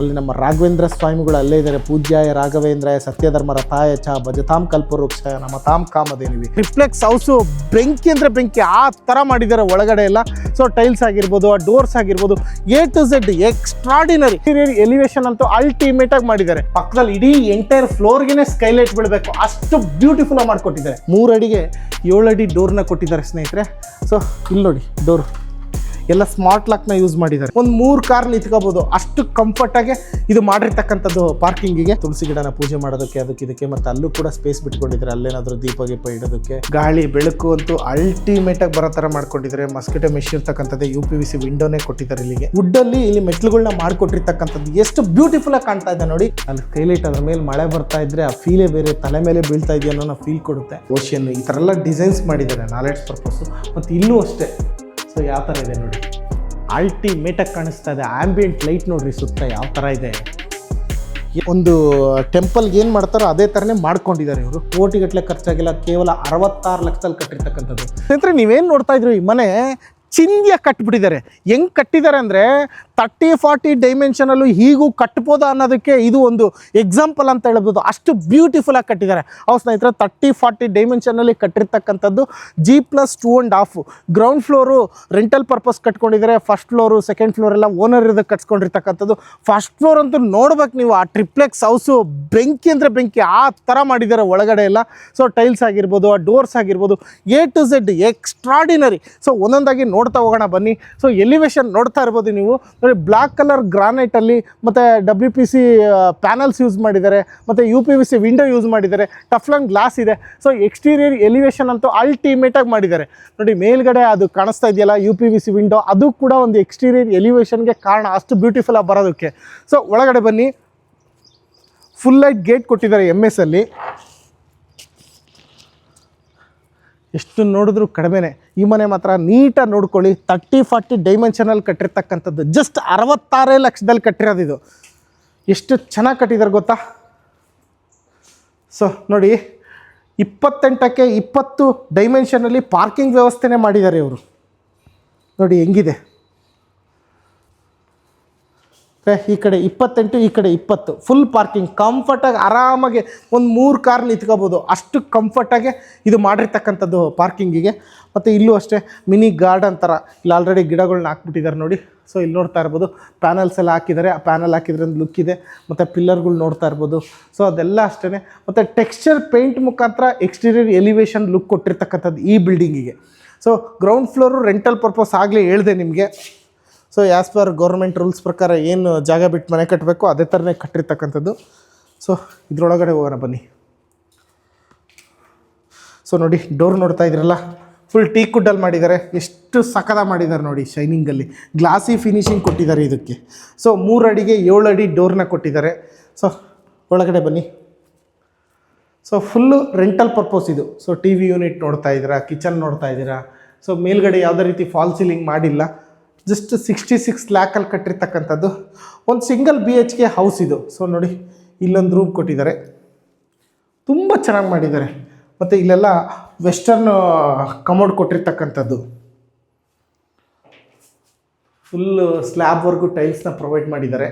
ಅಲ್ಲಿ ನಮ್ಮ ರಾಘವೇಂದ್ರ ಸ್ವಾಮಿಗಳು ಅಲ್ಲೇ ಇದ್ದಾರೆ. ಪೂಜ್ಯಾಯ ರಾಘವೇಂದ್ರಾಯ ಸತ್ಯಧರ್ಮ ರಥಾಯ ಚ ಭಜತಾಂ ಕಲ್ಪವೃಕ್ಷಾಯ ನಮತಾಂ ಕಾಮಧೇನುವಿ. ಟ್ರಿಪ್ಲೆಕ್ಸ್ ಹೌಸು ಬೆಂಕಿ ಅಂದರೆ ಬೆಂಕಿ ಆ ಥರ ಮಾಡಿದ್ದಾರೆ ಒಳಗಡೆ ಎಲ್ಲ. ಸೊ ಟೈಲ್ಸ್ ಆಗಿರ್ಬೋದು, ಆ ಡೋರ್ಸ್ ಆಗಿರ್ಬೋದು, A to Z extraordinary. Interior elevation ಅಂತೂ ಅಲ್ಟಿಮೇಟ್ ಆಗಿ ಮಾಡಿದ್ದಾರೆ. ಪಕ್ಕದಲ್ಲಿ ಇಡೀ ಎಂಟೈರ್ ಫ್ಲೋರ್ಗೆ ಸ್ಕೈಲೈಟ್ ಬೀಳಬೇಕು ಅಷ್ಟು ಬ್ಯೂಟಿಫುಲ್ ಆಗಿ ಮಾಡಿಕೊಟ್ಟಿದ್ದಾರೆ. 3 ಅಡಿಗೆ 7 ಅಡಿ ಡೋರ್ನ ಕೊಟ್ಟಿದ್ದಾರೆ ಸ್ನೇಹಿತರೆ. ಸೊ ಇಲ್ಲಿ ನೋಡಿ ಡೋರ್ ಎಲ್ಲ ಸ್ಮಾರ್ಟ್ ಲಾಕ್ನ ಯೂಸ್ ಮಾಡಿದ್ದಾರೆ. ಒಂದು 3 ಕಾರ್ ನಿಂತ್ಕೋಬಹುದು ಅಷ್ಟು ಕಂಫರ್ಟಾಗಿ ಇದು ಮಾಡಿರ್ತಕ್ಕಂಥದ್ದು. ಪಾರ್ಕಿಂಗಿಗೆ ತುಳಸಿ ಗಿಡನ ಪೂಜೆ ಮಾಡೋದಕ್ಕೆ ಅದಕ್ಕೆ ಇದಕ್ಕೆ, ಮತ್ತು ಅಲ್ಲೂ ಕೂಡ ಸ್ಪೇಸ್ ಬಿಟ್ಕೊಂಡಿದ್ದಾರೆ. ಅಲ್ಲೇನಾದರೂ ದೀಪ ಗೀಪ ಇಡೋದಕ್ಕೆ. ಗಾಳಿ ಬೆಳಕು ಅಂತೂ ಅಲ್ಟಿಮೇಟ್ ಆಗಿ ಬರೋ ಥರ ಮಾಡ್ಕೊಂಡಿದ್ದಾರೆ. ಮಸ್ಕಿಟೋ ಮೆಶ್ ಇರ್ತಕ್ಕಂಥದ್ದು, UPVC ವಿಂಡೋನೇ ಕೊಟ್ಟಿದ್ದಾರೆ ಇಲ್ಲಿಗೆ. ವುಡ್ಡಲ್ಲಿ ಇಲ್ಲಿ ಮೆಟ್ಲುಗಳನ್ನ ಮಾಡಿಕೊಟ್ಟಿರ್ತಕ್ಕಂಥದ್ದು ಎಷ್ಟು ಬ್ಯೂಟಿಫುಲ್ ಆಗಿ ಕಾಣ್ತಾ ಇದೆ ನೋಡಿ. ಅಲ್ಲಿ ಸ್ಕೈಲೈಟ್ ಅದ್ರ ಮೇಲೆ ಮಳೆ ಬರ್ತಾ ಇದ್ರೆ ಆ ಫೀಲೇ ಬೇರೆ, ತಲೆ ಮೇಲೆ ಬೀಳ್ತಾ ಇದೆಯೋ ಅನ್ನೋ ಫೀಲ್ ಕೊಡುತ್ತೆ. ಓಷನ್ ಈ ಥರ ಎಲ್ಲ ಡಿಸೈನ್ಸ್ ಮಾಡಿದ್ದಾರೆ ನಾಲೆಡ್ಜ್ ಪರ್ಪಸ್ಸು. ಮತ್ತು ಇಲ್ಲೂ ಅಷ್ಟೇ. ಸೊ ಯಾವ ಥರ ಇದೆ ನೋಡಿ, ಅಲ್ಟಿಮೇಟಾಗಿ ಕಾಣಿಸ್ತಾ ಇದೆ. ಆ್ಯಂಬಿಯೆಂಟ್ ಲೈಟ್ ನೋಡ್ರಿ ಸುತ್ತ ಯಾವ ಥರ ಇದೆ. ಒಂದು ಟೆಂಪಲ್ಗೆ ಏನು ಮಾಡ್ತಾರೋ ಅದೇ ಥರನೇ ಮಾಡ್ಕೊಂಡಿದ್ದಾರೆ ಇವರು. ಕೋಟಿಗಟ್ಟಲೆ ಖರ್ಚಾಗಿಲ್ಲ, ಕೇವಲ 66 ಲಕ್ಷದಲ್ಲಿ ಕಟ್ಟಿರ್ತಕ್ಕಂಥದ್ದು. ಸ್ನೇಹಿತರೆ ನೀವೇನು ನೋಡ್ತಾ ಇದ್ರು, ಈ ಮನೆ ಚಿಂದಿಯಾಗಿ ಕಟ್ಟಿಬಿಟ್ಟಿದ್ದಾರೆ. ಹೆಂಗೆ ಕಟ್ಟಿದ್ದಾರೆ ಅಂದರೆ 30-40 ಡೈಮೆನ್ಷನಲ್ಲೂ ಹೀಗೂ ಕಟ್ಬೋದಾ ಅನ್ನೋದಕ್ಕೆ ಇದು ಒಂದು ಎಕ್ಸಾಂಪಲ್ ಅಂತ ಹೇಳ್ಬೋದು. ಅಷ್ಟು ಬ್ಯೂಟಿಫುಲ್ಲಾಗಿ ಕಟ್ಟಿದ್ದಾರೆ. ಅವ್ರು ಸ್ನೇಹಿತರೆ 30-40 ಡೈಮೆನ್ಷನಲ್ಲಿ ಕಟ್ಟಿರ್ತಕ್ಕಂಥದ್ದು. G+2.5 ground floor rental purpose ಕಟ್ಕೊಂಡಿದ್ದಾರೆ. ಫಸ್ಟ್ ಫ್ಲೋರು ಸೆಕೆಂಡ್ ಫ್ಲೋರ್ ಎಲ್ಲ ಓನರ್ ಇರೋದಕ್ಕೆ ಕಟ್ಸ್ಕೊಂಡಿರ್ತಕ್ಕಂಥದ್ದು. ಫಸ್ಟ್ ಫ್ಲೋರ್ ಅಂತೂ ನೋಡ್ಬೇಕು ನೀವು. ಆ ಟ್ರಿಪ್ಲೆಕ್ಸ್ ಹೌಸು ಬೆಂಕಿ ಅಂದರೆ ಬೆಂಕಿ ಆ ಥರ ಮಾಡಿದ್ದಾರೆ ಒಳಗಡೆ ಎಲ್ಲ. ಸೊ ಟೈಲ್ಸ್ ಆಗಿರ್ಬೋದು, ಆ ಡೋರ್ಸ್ ಆಗಿರ್ಬೋದು, A to Z extraordinary. So ಒಂದೊಂದಾಗಿ ನೋಡ್ತಾ ಹೋಗೋಣ ಬನ್ನಿ. ಸೊ ಎಲಿವೇಶನ್ ನೋಡ್ತಾ ಇರ್ಬೋದು ನೀವು ನೋಡಿ. ಬ್ಲ್ಯಾಕ್ ಕಲರ್ ಗ್ರಾನೈಟಲ್ಲಿ ಮತ್ತು WPC ಪ್ಯಾನಲ್ಸ್ ಯೂಸ್ ಮಾಡಿದ್ದಾರೆ, ಮತ್ತು UPVC ವಿಂಡೋ ಯೂಸ್ ಮಾಡಿದ್ದಾರೆ. ಟಫ್ಲನ್ ಗ್ಲಾಸ್ ಇದೆ. ಸೊ ಎಕ್ಸ್ಟೀರಿಯರ್ ಎಲಿವೇಶನ್ ಅಂತೂ ಅಲ್ಟಿಮೇಟಾಗಿ ಮಾಡಿದ್ದಾರೆ ನೋಡಿ. ಮೇಲ್ಗಡೆ ಅದು ಕಾಣಿಸ್ತಾ ಇದೆಯಲ್ಲ UPVC ವಿಂಡೋ, ಅದು ಕೂಡ ಒಂದು ಎಕ್ಸ್ಟೀರಿಯರ್ ಎಲಿವೇಶನ್ಗೆ ಕಾರಣ ಅಷ್ಟು ಬ್ಯೂಟಿಫುಲ್ ಆಗಿ ಬರೋದಕ್ಕೆ. ಸೊ ಒಳಗಡೆ ಬನ್ನಿ. ಫುಲ್ ಲೈಟ್ ಗೇಟ್ ಕೊಟ್ಟಿದ್ದಾರೆ MS ಅಲ್ಲಿ. ಎಷ್ಟು ನೋಡಿದ್ರು ಕಡಿಮೆನೆ. ಈ ಮನೆ ಮಾತ್ರ ನೀಟಾಗಿ ನೋಡ್ಕೊಳ್ಳಿ. 30-40 ಡೈಮೆನ್ಷನಲ್ಲಿ ಕಟ್ಟಿರ್ತಕ್ಕಂಥದ್ದು. ಜಸ್ಟ್ 66 ಲಕ್ಷದಲ್ಲಿ ಕಟ್ಟಿರೋದು ಇದು. ಎಷ್ಟು ಚೆನ್ನಾಗಿ ಕಟ್ಟಿದ್ದಾರೆ ಗೊತ್ತಾ. ಸೊ ನೋಡಿ 28ಕ್ಕೆ 20 ಡೈಮೆನ್ಷನಲ್ಲಿ ಪಾರ್ಕಿಂಗ್ ವ್ಯವಸ್ಥೆನೇ ಮಾಡಿದ್ದಾರೆ ಇವರು. ನೋಡಿ ಹೆಂಗಿದೆ. ಈ ಕಡೆ 28, ಈ ಕಡೆ 20, ಫುಲ್ ಪಾರ್ಕಿಂಗ್. ಕಂಫರ್ಟಾಗಿ ಆರಾಮಾಗಿ ಒಂದು 3 ಕಾರ್ ನಿಂತ್ಕೋಬೋದು ಅಷ್ಟು ಕಂಫರ್ಟಾಗಿ ಇದು ಮಾಡಿರ್ತಕ್ಕಂಥದ್ದು ಪಾರ್ಕಿಂಗಿಗೆ. ಮತ್ತು ಇಲ್ಲೂ ಅಷ್ಟೇ ಮಿನಿ ಗಾರ್ಡನ್ ಥರ ಇಲ್ಲಿ ಆಲ್ರೆಡಿ ಗಿಡಗಳನ್ನ ಹಾಕ್ಬಿಟ್ಟಿದ್ದಾರೆ ನೋಡಿ. ಸೊ ಇಲ್ಲಿ ನೋಡ್ತಾ ಇರ್ಬೋದು ಪ್ಯಾನಲ್ಸ್ ಎಲ್ಲ ಹಾಕಿದ್ದಾರೆ. ಆ ಪ್ಯಾನಲ್ ಹಾಕಿದ್ರಿಂದ ಲುಕ್ ಇದೆ. ಮತ್ತು ಪಿಲ್ಲರ್ಗಳು ನೋಡ್ತಾ ಇರ್ಬೋದು. ಸೊ ಅದೆಲ್ಲ ಅಷ್ಟೇ. ಮತ್ತು ಟೆಕ್ಸ್ಚರ್ ಪೇಂಟ್ ಮುಖಾಂತರ ಎಕ್ಸ್ಟೀರಿಯರ್ ಎಲಿವೇಶನ್ ಲುಕ್ ಕೊಟ್ಟಿರ್ತಕ್ಕಂಥದ್ದು ಈ ಬಿಲ್ಡಿಂಗಿಗೆ. So ground floor rental purpose ಆಗಲೇ ಹೇಳಿದೆ ನಿಮಗೆ. So as per government rules ಪ್ರಕಾರ ಏನು ಜಾಗ ಬಿಟ್ಟು ಮನೆ ಕಟ್ಟಬೇಕು ಅದೇ ಥರನೇ ಕಟ್ಟಿರ್ತಕ್ಕಂಥದ್ದು. ಸೊ ಇದರೊಳಗಡೆ ಹೋಗೋಣ ಬನ್ನಿ. ಸೊ ನೋಡಿ ಡೋರ್ ನೋಡ್ತಾ ಇದ್ರಲ್ಲ, ಫುಲ್ ಟೀಕ್ ವುಡ್ಡಲ್ಲಿ ಮಾಡಿದ್ದಾರೆ. ಎಷ್ಟು ಸಖತ್ತಾಗಿ ಮಾಡಿದ್ದಾರೆ ನೋಡಿ. ಶೈನಿಂಗಲ್ಲಿ ಗ್ಲಾಸಿ ಫಿನಿಶಿಂಗ್ ಕೊಟ್ಟಿದ್ದಾರೆ ಇದಕ್ಕೆ. ಸೊ 3 ಅಡಿಗೆ 7 ಅಡಿ ಡೋರ್ನ ಕೊಟ್ಟಿದ್ದಾರೆ. ಸೊ ಒಳಗಡೆ ಬನ್ನಿ. ಸೊ ಫುಲ್ಲು ರೆಂಟಲ್ ಪರ್ಪಸ್ ಇದು. ಸೊ TV ಯೂನಿಟ್ ನೋಡ್ತಾ ಇದ್ದೀರಾ, ಕಿಚನ್ ನೋಡ್ತಾ ಇದ್ದೀರಾ. ಸೊ ಮೇಲ್ಗಡೆ ಯಾವುದೇ ರೀತಿ ಫಾಲ್ ಸೀಲಿಂಗ್ ಮಾಡಿಲ್ಲ. ಜಸ್ಟ್ 66 ಲ್ಯಾಕಲ್ಲಿ ಕಟ್ಟಿರ್ತಕ್ಕಂಥದ್ದು. ಒಂದು ಸಿಂಗಲ್ BHK ಹೌಸ್ ಇದು. ಸೊ ನೋಡಿ ಇಲ್ಲೊಂದು ರೂಮ್ ಕೊಟ್ಟಿದ್ದಾರೆ. ತುಂಬ ಚೆನ್ನಾಗಿ ಮಾಡಿದ್ದಾರೆ. ಮತ್ತು ಇಲ್ಲೆಲ್ಲ ವೆಸ್ಟರ್ನ್ ಕಮೋಡ್ ಕೊಟ್ಟಿರ್ತಕ್ಕಂಥದ್ದು. ಫುಲ್ಲು ಸ್ಲ್ಯಾಬ್ವರೆಗೂ ಟೈಲ್ಸ್ನ ಪ್ರೊವೈಡ್ ಮಾಡಿದ್ದಾರೆ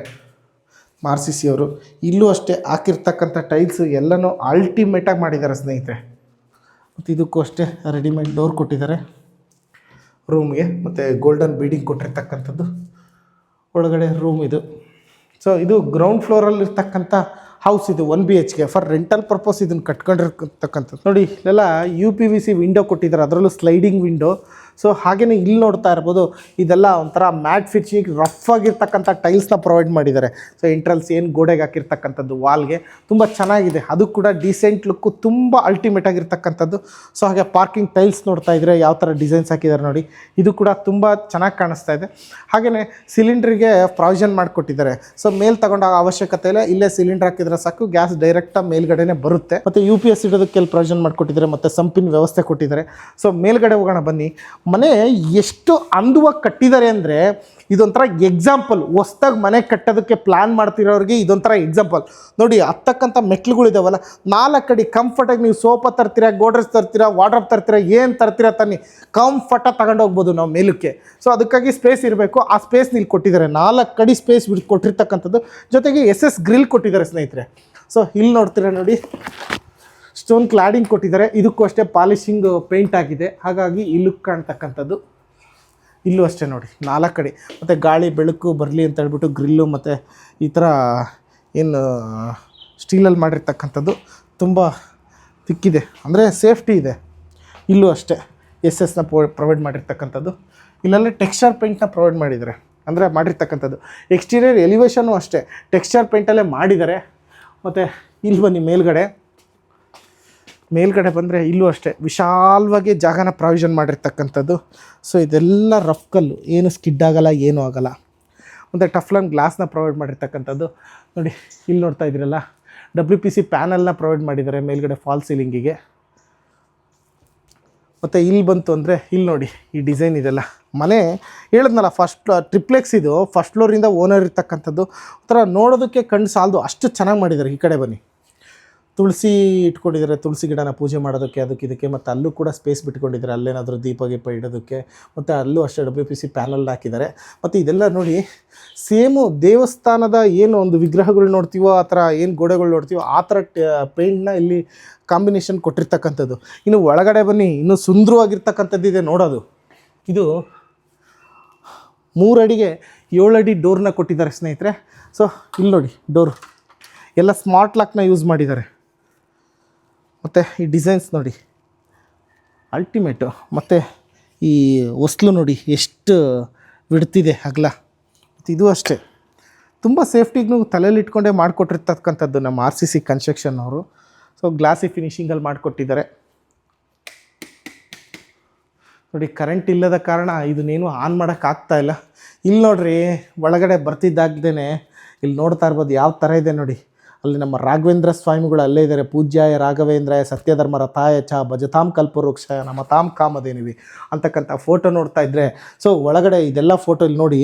RCC ಅವರು. ಇಲ್ಲೂ ಅಷ್ಟೇ ಹಾಕಿರ್ತಕ್ಕಂಥ ಟೈಲ್ಸು ಎಲ್ಲನೂ ಅಲ್ಟಿಮೇಟಾಗಿ ಮಾಡಿದ್ದಾರೆ ಸ್ನೇಹಿತರೆ. ಮತ್ತು ಇದಕ್ಕೂ ಅಷ್ಟೇ ರೆಡಿಮೇಡ್ ಡೋರ್ ಕೊಟ್ಟಿದ್ದಾರೆ ರೂಮ್ಗೆ. ಮತ್ತು ಗೋಲ್ಡನ್ ಬೀಡಿಂಗ್ ಕೊಟ್ಟಿರ್ತಕ್ಕಂಥದ್ದು. ಒಳಗಡೆ ರೂಮ್ ಇದು. ಸೊ ಇದು ಗ್ರೌಂಡ್ ಫ್ಲೋರಲ್ಲಿರ್ತಕ್ಕಂಥ ಹೌಸ್ ಇದು. 1 BHK ಫಾರ್ ರೆಂಟಲ್ ಪರ್ಪಸ್ ಇದನ್ನು ಕಟ್ಕೊಂಡಿರ್ತಕ್ಕಂಥದ್ದು. ನೋಡಿ ಇಲ್ಲೆಲ್ಲ UPVC ವಿಂಡೋ ಕೊಟ್ಟಿದ್ದಾರೆ, ಅದರಲ್ಲೂ ಸ್ಲೈಡಿಂಗ್ ವಿಂಡೋ. ಸೊ ಹಾಗೆಯೇ ಇಲ್ಲಿ ನೋಡ್ತಾ ಇರ್ಬೋದು ಇದೆಲ್ಲ ಒಂಥರ ಮ್ಯಾಟ್ ಫಿನಿಶಿಂಗ್ ರಫ್ ಆಗಿರ್ತಕ್ಕಂಥ ಟೈಲ್ಸ್ನ ಪ್ರೊವೈಡ್ ಮಾಡಿದ್ದಾರೆ. ಸೊ ಎಂಟ್ರಲ್ಸ್ ಏನು ಗೋಡೆಗೆ ಹಾಕಿರ್ತಕ್ಕಂಥದ್ದು ವಾಲ್ಗೆ ತುಂಬ ಚೆನ್ನಾಗಿದೆ. ಅದು ಕೂಡ ಡೀಸೆಂಟ್ ಲುಕ್ಕು ತುಂಬ ಅಲ್ಟಿಮೇಟ್ ಆಗಿರ್ತಕ್ಕಂಥದ್ದು. ಸೊ ಹಾಗೆ ಪಾರ್ಕಿಂಗ್ ಟೈಲ್ಸ್ ನೋಡ್ತಾ ಇದ್ದರೆ ಯಾವ ಥರ ಡಿಸೈನ್ಸ್ ಹಾಕಿದ್ದಾರೆ ನೋಡಿ. ಇದು ಕೂಡ ತುಂಬ ಚೆನ್ನಾಗಿ ಕಾಣಿಸ್ತಾ ಇದೆ. ಹಾಗೆಯೇ ಸಿಲಿಂಡ್ರಿಗೆ ಪ್ರಾವಿಷನ್ ಮಾಡಿಕೊಟ್ಟಿದ್ದಾರೆ. ಸೊ ಮೇಲೆ ತಗೊಂಡಾಗ ಅವಶ್ಯಕತೆ ಇಲ್ಲ, ಇಲ್ಲೇ ಸಿಲಿಂಡರ್ ಹಾಕಿದ್ರೆ ಸಾಕು, ಗ್ಯಾಸ್ ಡೈರೆಕ್ಟಾಗಿ ಮೇಲ್ಗಡೆನೇ ಬರುತ್ತೆ. ಮತ್ತು UPS ಇಡೋದಕ್ಕೆ ಪ್ರಾವಿಷನ್ ಮಾಡಿಕೊಟ್ಟಿದ್ದಾರೆ. ಮತ್ತು ಸಂಪಿನ ವ್ಯವಸ್ಥೆ ಕೊಟ್ಟಿದ್ದಾರೆ. ಸೊ ಮೇಲ್ಗಡೆ ಹೋಗೋಣ ಬನ್ನಿ. ಮನೆ ಎಷ್ಟು ಅಂದವಾಗಿ ಕಟ್ಟಿದ್ದಾರೆ ಅಂದರೆ ಇದೊಂಥರ ಎಕ್ಸಾಂಪಲ್. ಹೊಸ್ದಾಗಿ ಮನೆ ಕಟ್ಟೋದಕ್ಕೆ ಪ್ಲ್ಯಾನ್ ಮಾಡ್ತಿರೋರಿಗೆ ಇದೊಂಥರ ಎಕ್ಸಾಂಪಲ್. ನೋಡಿ ಹತ್ತಕ್ಕಂಥ ಮೆಟ್ಲುಗಳಿದಾವಲ್ಲ, 4 ಅಡಿ ಕಂಫರ್ಟಾಗಿ ನೀವು ಸೋಫಾ ತರ್ತೀರಾ, ಗೋಡ್ರೇಜ್ ತರ್ತೀರಾ, ವಾರ್ಡ್ರೋಬ್ ತರ್ತೀರಾ, ಏನು ತರ್ತೀರಾ ತನ್ನಿ ಕಂಫರ್ಟಾಗಿ ತಗೊಂಡೋಗ್ಬೋದು ನಾವು ಮೇಲಕ್ಕೆ. ಸೊ ಅದಕ್ಕಾಗಿ ಸ್ಪೇಸ್ ಇರಬೇಕು. ಆ ಸ್ಪೇಸ್ ಇಲ್ಲಿ ಕೊಟ್ಟಿದ್ದಾರೆ, 4 ಅಡಿ ಸ್ಪೇಸ್ ಕೊಟ್ಟಿರ್ತಕ್ಕಂಥದ್ದು. ಜೊತೆಗೆ SS ಗ್ರಿಲ್ ಕೊಟ್ಟಿದ್ದಾರೆ ಸ್ನೇಹಿತರೆ. ಸೊ ಇಲ್ಲಿ ನೋಡ್ತೀರಾ ನೋಡಿ, ಸ್ಟೋನ್ ಕ್ಲಾಡಿಂಗ್ ಕೊಟ್ಟಿದ್ದಾರೆ. ಇದಕ್ಕೂ ಅಷ್ಟೇ ಪಾಲಿಶಿಂಗ್ ಪೇಂಟ್ ಆಗಿದೆ, ಹಾಗಾಗಿ ಈ ಲುಕ್ ಕಾಣ್ತಕ್ಕಂಥದ್ದು. ಇಲ್ಲೂ ಅಷ್ಟೇ ನೋಡಿ 4 ಕಡೆ. ಮತ್ತು ಗಾಳಿ ಬೆಳಕು ಬರಲಿ ಅಂತ ಹೇಳ್ಬಿಟ್ಟು ಗ್ರಿಲ್ಲು ಮತ್ತು ಈ ಥರ ಏನು ಸ್ಟೀಲಲ್ಲಿ ಮಾಡಿರ್ತಕ್ಕಂಥದ್ದು ತುಂಬ ತಿಕ್ಕಿದೆ, ಅಂದರೆ ಸೇಫ್ಟಿ ಇದೆ. ಇಲ್ಲೂ ಅಷ್ಟೇ SS ಪ್ರೊವೈಡ್ ಮಾಡಿರ್ತಕ್ಕಂಥದ್ದು. ಇಲ್ಲೆಲ್ಲ ಟೆಕ್ಸ್ಚರ್ ಪೇಂಟ್ನ ಪ್ರೊವೈಡ್ ಮಾಡಿದ್ದಾರೆ, ಅಂದರೆ ಮಾಡಿರ್ತಕ್ಕಂಥದ್ದು. ಎಕ್ಸ್ಟೀರಿಯರ್ ಎಲಿವೇಷನ್ನು ಅಷ್ಟೇ ಟೆಕ್ಸ್ಚರ್ ಪೇಂಟಲ್ಲೇ ಮಾಡಿದ್ದಾರೆ. ಮತ್ತು ಇಲ್ಲಿ ಬನ್ನಿ ಮೇಲ್ಗಡೆ ಬಂದರೆ ಇಲ್ಲೂ ಅಷ್ಟೇ ವಿಶಾಲವಾಗಿ ಜಾಗನ ಪ್ರಾವಿಷನ್ ಮಾಡಿರ್ತಕ್ಕಂಥದ್ದು. ಸೊ ಇದೆಲ್ಲ ರಫ್ ಕಲ್ಲು, ಏನು ಸ್ಕಿಡ್ ಆಗೋಲ್ಲ, ಏನೂ ಆಗೋಲ್ಲ. ಮತ್ತು ಟಫ್ಲನ್ ಗ್ಲಾಸ್ನ ಪ್ರೊವೈಡ್ ಮಾಡಿರ್ತಕ್ಕಂಥದ್ದು. ನೋಡಿ ಇಲ್ಲಿ ನೋಡ್ತಾ ಇದ್ದೀರಲ್ಲ, WPC ಪ್ಯಾನಲ್ನ ಪ್ರೊವೈಡ್ ಮಾಡಿದ್ದಾರೆ ಮೇಲ್ಗಡೆ ಫಾಲ್ ಸೀಲಿಂಗಿಗೆ. ಮತ್ತು ಇಲ್ಲಿ ಬಂತು ಅಂದರೆ ಇಲ್ಲಿ ನೋಡಿ ಈ ಡಿಸೈನ್ ಇದೆಲ್ಲ. ಮನೆ ಹೇಳಿದ್ನಲ್ಲ, ಟ್ರಿಪ್ಲೆಕ್ಸ್ ಇದು, ಫಸ್ಟ್ ಫ್ಲೋರಿಂದ ಓನರ್ ಇರ್ತಕ್ಕಂಥದ್ದು. ಒಂಥರ ನೋಡೋದಕ್ಕೆ ಕಣ್ಣು ಸಾಲದು, ಅಷ್ಟು ಚೆನ್ನಾಗಿ ಮಾಡಿದ್ದಾರೆ. ಈ ಕಡೆ ಬನ್ನಿ, ತುಳಸಿ ಇಟ್ಕೊಂಡಿದ್ದಾರೆ, ತುಳಸಿ ಗಿಡನ ಪೂಜೆ ಮಾಡೋದಕ್ಕೆ ಅದಕ್ಕೆ ಇದಕ್ಕೆ. ಮತ್ತು ಅಲ್ಲೂ ಕೂಡ ಸ್ಪೇಸ್ ಬಿಟ್ಕೊಂಡಿದ್ದಾರೆ, ಅಲ್ಲೇನಾದರೂ ದೀಪ ಇಡೋದಕ್ಕೆ. ಮತ್ತು ಅಲ್ಲೂ ಅಷ್ಟೇ WPC ಪ್ಯಾನಲ್ ಹಾಕಿದ್ದಾರೆ. ಮತ್ತು ಇದೆಲ್ಲ ನೋಡಿ ಸೇಮು ದೇವಸ್ಥಾನದ ಏನು ಒಂದು ವಿಗ್ರಹಗಳು ನೋಡ್ತೀವೋ ಆ ಥರ, ಏನು ಗೋಡೆಗಳು ನೋಡ್ತೀವೋ ಆ ಥರ ಪೇಂಟ್ನ ಇಲ್ಲಿ ಕಾಂಬಿನೇಷನ್ ಕೊಟ್ಟಿರ್ತಕ್ಕಂಥದ್ದು. ಇನ್ನು ಒಳಗಡೆ ಬನ್ನಿ, ಇನ್ನೂ ಸುಂದರವಾಗಿರ್ತಕ್ಕಂಥದ್ದಿದೆ ನೋಡೋದು. ಇದು 3 ಅಡಿಗೆ 7 ಅಡಿ ಡೋರ್ನ ಕೊಟ್ಟಿದ್ದಾರೆ ಸ್ನೇಹಿತರೆ. ಸೊ ಇಲ್ಲಿ ನೋಡಿ ಡೋರು ಎಲ್ಲ ಸ್ಮಾರ್ಟ್ ಲಾಕ್ನ ಯೂಸ್ ಮಾಡಿದ್ದಾರೆ. ಮತ್ತು ಈ ಡಿಸೈನ್ಸ್ ನೋಡಿ ಅಲ್ಟಿಮೇಟು. ಮತ್ತು ಈ ಹೊಸ್ಲು ನೋಡಿ ಎಷ್ಟು ಬಿಡ್ತಿದೆ ಅಗಲ. ಮತ್ತು ಇದು ಅಷ್ಟೇ ತುಂಬ ಸೇಫ್ಟಿಗೂ ತಲೆಯಲ್ಲಿ ಇಟ್ಕೊಂಡೇ ಮಾಡಿಕೊಟ್ಟಿರ್ತಕ್ಕಂಥದ್ದು ನಮ್ಮ RCC ಕನ್ಸ್ಟ್ರಕ್ಷನ್ ಅವರು. ಸೊ ಗ್ಲಾಸಿ ಫಿನಿಷಿಂಗಲ್ಲಿ ಮಾಡಿಕೊಟ್ಟಿದ್ದಾರೆ ನೋಡಿ. ಕರೆಂಟ್ ಇಲ್ಲದ ಕಾರಣ ಇದನ್ನೇನು ಆನ್ ಮಾಡೋಕ್ಕಾಗ್ತಾಯಿಲ್ಲ. ಇಲ್ಲಿ ನೋಡ್ರಿ, ಒಳಗಡೆ ಬರ್ತಿದ್ದಾಗ್ದೇ ಇಲ್ಲಿ ನೋಡ್ತಾ ಇರ್ಬೋದು ಯಾವ ಥರ ಇದೆ ನೋಡಿ. ಅಲ್ಲಿ ನಮ್ಮ ರಾಘವೇಂದ್ರ ಸ್ವಾಮಿಗಳು ಅಲ್ಲೇ ಇದ್ದಾರೆ. ಪೂಜ್ಯಾಯ ರಾಘವೇಂದ್ರಾಯ ಸತ್ಯಧರ್ಮ ರಥಾಯ ಚ ಭಜತಾಂ ಕಲ್ಪವೃಕ್ಷಾಯ ನಮತಾಂ ಕಾಮಧೇನುವಿ ಅಂತಕ್ಕಂಥ ಫೋಟೋ ನೋಡ್ತಾ ಇದ್ದರೆ. ಸೊ ಒಳಗಡೆ ಇದೆಲ್ಲ ಫೋಟೋ ಇಲ್ಲಿ ನೋಡಿ.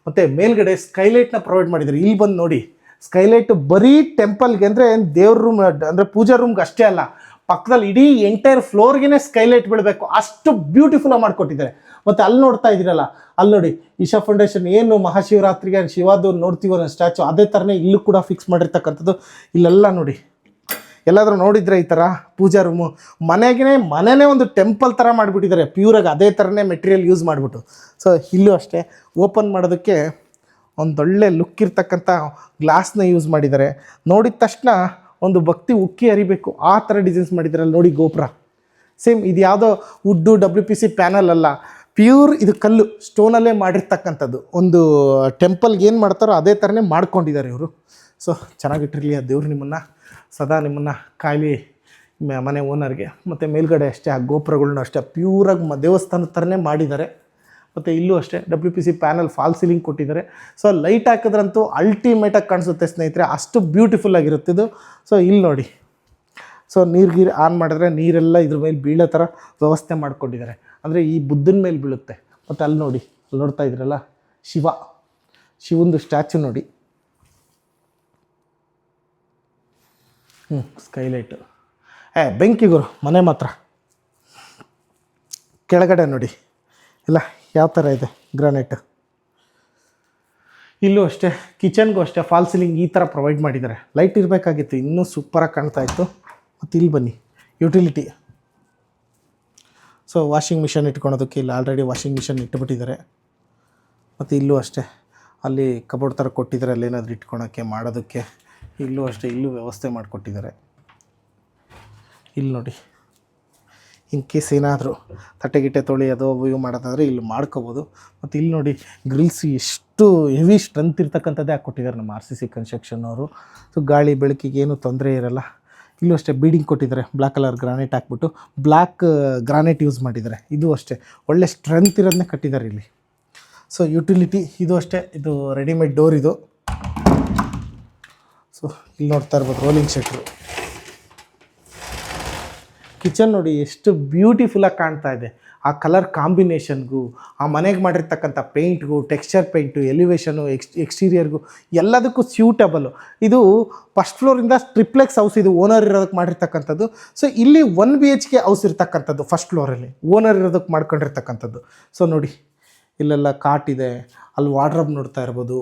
ಮತ್ತು ಮೇಲ್ಗಡೆ ಸ್ಕೈಲೈಟ್ನ ಪ್ರೊವೈಡ್ ಮಾಡಿದ್ದಾರೆ. ಇಲ್ಲಿ ಬಂದು ನೋಡಿ, ಸ್ಕೈಲೈಟ್ ಬರೀ ಟೆಂಪಲ್ಗೆ ಅಂದರೆ ದೇವ್ರ ರೂಮ್ ಅಂದರೆ ಪೂಜಾ ರೂಮ್ಗೆ ಅಷ್ಟೇ ಅಲ್ಲ, ಪಕ್ಕದಲ್ಲಿ ಇಡೀ ಎಂಟೈರ್ ಫ್ಲೋರ್ಗೆ ಸ್ಕೈಲೈಟ್ ಬೀಳಬೇಕು, ಅಷ್ಟು ಬ್ಯೂಟಿಫುಲ್ಲಾಗಿ ಮಾಡಿಕೊಟ್ಟಿದ್ದಾರೆ. ಮತ್ತು ಅಲ್ಲಿ ನೋಡ್ತಾ ಇದ್ದೀರಲ್ಲ, ಅಲ್ಲಿ ನೋಡಿ ಈಶಾ ಫೌಂಡೇಶನ್ ಏನು ಮಹಾಶಿವರಾತ್ರಿಗೆ ಶಿವಾದು ನೋಡ್ತೀವೋ ಸ್ಟ್ಯಾಚು, ಅದೇ ಥರನೇ ಇಲ್ಲೂ ಕೂಡ ಫಿಕ್ಸ್ ಮಾಡಿರ್ತಕ್ಕಂಥದ್ದು. ಇಲ್ಲೆಲ್ಲ ನೋಡಿ, ಎಲ್ಲಾದರೂ ನೋಡಿದರೆ ಈ ಥರ ಪೂಜಾ ರೂಮು ಮನೆಯೇ ಒಂದು ಟೆಂಪಲ್ ಥರ ಮಾಡಿಬಿಟ್ಟಿದ್ದಾರೆ ಪ್ಯೂರಾಗಿ, ಅದೇ ಥರನೇ ಮೆಟೀರಿಯಲ್ ಯೂಸ್ ಮಾಡಿಬಿಟ್ಟು. ಸೊ ಇಲ್ಲೂ ಅಷ್ಟೇ ಓಪನ್ ಮಾಡೋದಕ್ಕೆ ಒಂದೊಳ್ಳೆ ಲುಕ್ ಇರ್ತಕ್ಕಂಥ ಗ್ಲಾಸ್ನ ಯೂಸ್ ಮಾಡಿದ್ದಾರೆ. ನೋಡಿದ ತಕ್ಷಣ ಒಂದು ಭಕ್ತಿ ಉಕ್ಕಿ ಹರಿಬೇಕು ಆ ಥರ ಡಿಸೈನ್ಸ್ ಮಾಡಿದ್ದಾರೆ. ಅಲ್ಲಿ ನೋಡಿ ಗೋಪುರ ಸೇಮ್ ಇದು ಯಾವುದೋ ವುಡ್ಡು WPC ಪ್ಯಾನಲ್ ಅಲ್ಲ, ಪ್ಯೂರ್ ಇದು ಕಲ್ಲು ಸ್ಟೋನಲ್ಲೇ ಮಾಡಿರ್ತಕ್ಕಂಥದ್ದು. ಒಂದು ಟೆಂಪಲ್ಗೆ ಏನು ಮಾಡ್ತಾರೋ ಅದೇ ಥರನೇ ಮಾಡ್ಕೊಂಡಿದ್ದಾರೆ ಇವರು. ಸೊ ಚೆನ್ನಾಗಿಟ್ಟಿರಲಿ ಆ ದೇವ್ರು ನಿಮ್ಮನ್ನು ಸದಾ ನಿಮ್ಮನ್ನು ಕಾಯಲಿ ಮನೆ ಓನರ್ಗೆ. ಮತ್ತು ಮೇಲ್ಗಡೆ ಅಷ್ಟೇ ಆ ಗೋಪುರಗಳ್ನ ಅಷ್ಟೇ ಪ್ಯೂರಾಗಿ ದೇವಸ್ಥಾನದ ಥರನೇ ಮಾಡಿದ್ದಾರೆ. ಮತ್ತು ಇಲ್ಲೂ ಅಷ್ಟೇ WPC ಪ್ಯಾನಲ್ ಫಾಲ್ ಸೀಲಿಂಗ್ ಕೊಟ್ಟಿದ್ದಾರೆ. ಸೊ ಲೈಟ್ ಹಾಕಿದ್ರಂತೂ ಅಲ್ಟಿಮೇಟಾಗಿ ಕಾಣಿಸುತ್ತೆ ಸ್ನೇಹಿತರೆ, ಅಷ್ಟು ಬ್ಯೂಟಿಫುಲ್ ಆಗಿರುತ್ತಿದ್ದು. ಸೊ ಇಲ್ಲಿ ನೋಡಿ, ಸೊ ನೀರು ಆನ್ ಮಾಡಿದ್ರೆ ನೀರೆಲ್ಲ ಇದ್ರ ಮೇಲೆ ಬೀಳೋ ಥರ ವ್ಯವಸ್ಥೆ ಮಾಡಿಕೊಂಡಿದ್ದಾರೆ, ಅಂದರೆ ಈ ಬುದ್ಧನ ಮೇಲೆ ಬೀಳುತ್ತೆ. ಮತ್ತು ಅಲ್ಲಿ ನೋಡಿ, ಅಲ್ಲಿ ನೋಡ್ತಾ ಇದ್ರಲ್ಲ ಶಿವಂದು ಸ್ಟ್ಯಾಚು ನೋಡಿ. ಸ್ಕೈಲೈಟು ಬೆಂಕಿ ಗುರು ಮನೆ ಮಾತ್ರ. ಕೆಳಗಡೆ ನೋಡಿ ಎಲ್ಲ ಯಾವ ಥರ ಇದೆ ಗ್ರಾನೈಟ್. ಇಲ್ಲೂ ಅಷ್ಟೇ ಕಿಚನ್ಗೂ ಅಷ್ಟೇ ಫಾಲ್ ಸೀಲಿಂಗ್ ಈ ಥರ ಪ್ರೊವೈಡ್ ಮಾಡಿದ್ದಾರೆ. ಲೈಟ್ ಇರಬೇಕಾಗಿತ್ತು, ಇನ್ನೂ ಸೂಪರಾಗಿ ಕಾಣ್ತಾ ಇತ್ತು. ಮತ್ತು ಇಲ್ಲಿ ಬನ್ನಿ, ಯುಟಿಲಿಟಿ. ಸೊ ವಾಷಿಂಗ್ ಮಿಷನ್ ಇಟ್ಕೊಳೋದಕ್ಕೆ ಇಲ್ಲಿ ಆಲ್ರೆಡಿ ವಾಷಿಂಗ್ ಮಿಷನ್ ಇಟ್ಬಿಟ್ಟಿದ್ದಾರೆ. ಮತ್ತು ಇಲ್ಲೂ ಅಷ್ಟೇ ಅಲ್ಲಿ ಕಬೋರ್ಡ್ ಥರ ಕೊಟ್ಟಿದ್ದಾರೆ, ಅಲ್ಲೇನಾದರೂ ಇಟ್ಕೊಳೋಕ್ಕೆ ಮಾಡೋದಕ್ಕೆ. ಇಲ್ಲೂ ಅಷ್ಟೇ ಇಲ್ಲೂ ವ್ಯವಸ್ಥೆ ಮಾಡಿಕೊಟ್ಟಿದ್ದಾರೆ. ಇಲ್ಲಿ ನೋಡಿ, ಇನ್ ಕೇಸ್ ಏನಾದರೂ ತಟ್ಟೆಗಿಟ್ಟೆ ತೊಳೆಯೋದು ಇವು ಮಾಡೋದಾದರೆ ಇಲ್ಲಿ ಮಾಡ್ಕೋಬೋದು. ಮತ್ತು ಇಲ್ಲಿ ನೋಡಿ ಗ್ರಿಲ್ಸ್ ಎಷ್ಟು ಹೆವಿ ಸ್ಟ್ರೆಂತ್ ಇರ್ತಕ್ಕಂಥದ್ದೇ ಹಾಕ್ಕೊಟ್ಟಿದ್ದಾರೆ ನಮ್ಮ RCC ಕನ್ಸ್ಟ್ರಕ್ಷನ್ ಅವರು. ಸೊ ಗಾಳಿ ಬೆಳಕಿಗೆ ಏನೂ ತೊಂದರೆ ಇರಲ್ಲ. ಇಲ್ಲೂ ಅಷ್ಟೇ ಬೀಡಿಂಗ್ ಕೊಟ್ಟಿದ್ದಾರೆ, ಬ್ಲ್ಯಾಕ್ ಕಲರ್ ಗ್ರಾನೈಟ್ ಹಾಕ್ಬಿಟ್ಟು ಬ್ಲ್ಯಾಕ್ ಗ್ರಾನೈಟ್ ಯೂಸ್ ಮಾಡಿದ್ದಾರೆ. ಇದು ಅಷ್ಟೇ ಒಳ್ಳೆ ಸ್ಟ್ರೆಂತ್ ಇರೋದನ್ನೇ ಕಟ್ಟಿದ್ದಾರೆ ಇಲ್ಲಿ. ಸೊ ಯುಟಿಲಿಟಿ ಇದು ಅಷ್ಟೇ, ಇದು ರೆಡಿಮೇಡ್ ಡೋರ್ ಇದು. ಸೊ ಇಲ್ಲಿ ನೋಡ್ತಾ ಇರ್ಬೋದು ರೋಲಿಂಗ್ ಶೆಟ್ರು. ಕಿಚನ್ ನೋಡಿ ಎಷ್ಟು ಬ್ಯೂಟಿಫುಲ್ಲಾಗಿ ಕಾಣ್ತಾ ಇದೆ. ಆ ಕಲರ್ ಕಾಂಬಿನೇಷನ್ಗೂ ಆ ಮನೆಗೆ ಮಾಡಿರ್ತಕ್ಕಂಥ ಪೇಂಟ್ಗೂ, ಟೆಕ್ಸ್ಚರ್ ಪೇಂಟು, ಎಲಿವೇಷನು, ಎಕ್ಸ್ಟೀರಿಯರ್ಗೂ ಎಲ್ಲದಕ್ಕೂ ಸ್ಯೂಟಬಲು. ಇದು ಫಸ್ಟ್ ಫ್ಲೋರಿಂದ ಟ್ರಿಪ್ಲೆಕ್ಸ್ ಹೌಸ್, ಇದು ಓನರ್ ಇರೋದಕ್ಕೆ ಮಾಡಿರ್ತಕ್ಕಂಥದ್ದು. ಸೊ ಇಲ್ಲಿ 1 BHK ಹೌಸ್ ಇರ್ತಕ್ಕಂಥದ್ದು ಫಸ್ಟ್ ಫ್ಲೋರಲ್ಲಿ, ಓನರ್ ಇರೋದಕ್ಕೆ ಮಾಡ್ಕೊಂಡಿರ್ತಕ್ಕಂಥದ್ದು. ಸೊ ನೋಡಿ ಇಲ್ಲೆಲ್ಲ ಕಾಟ್ ಇದೆ, ಅಲ್ಲಿ ವಾರ್ಡ್ರೋಬ್ ನೋಡ್ತಾ ಇರ್ಬೋದು.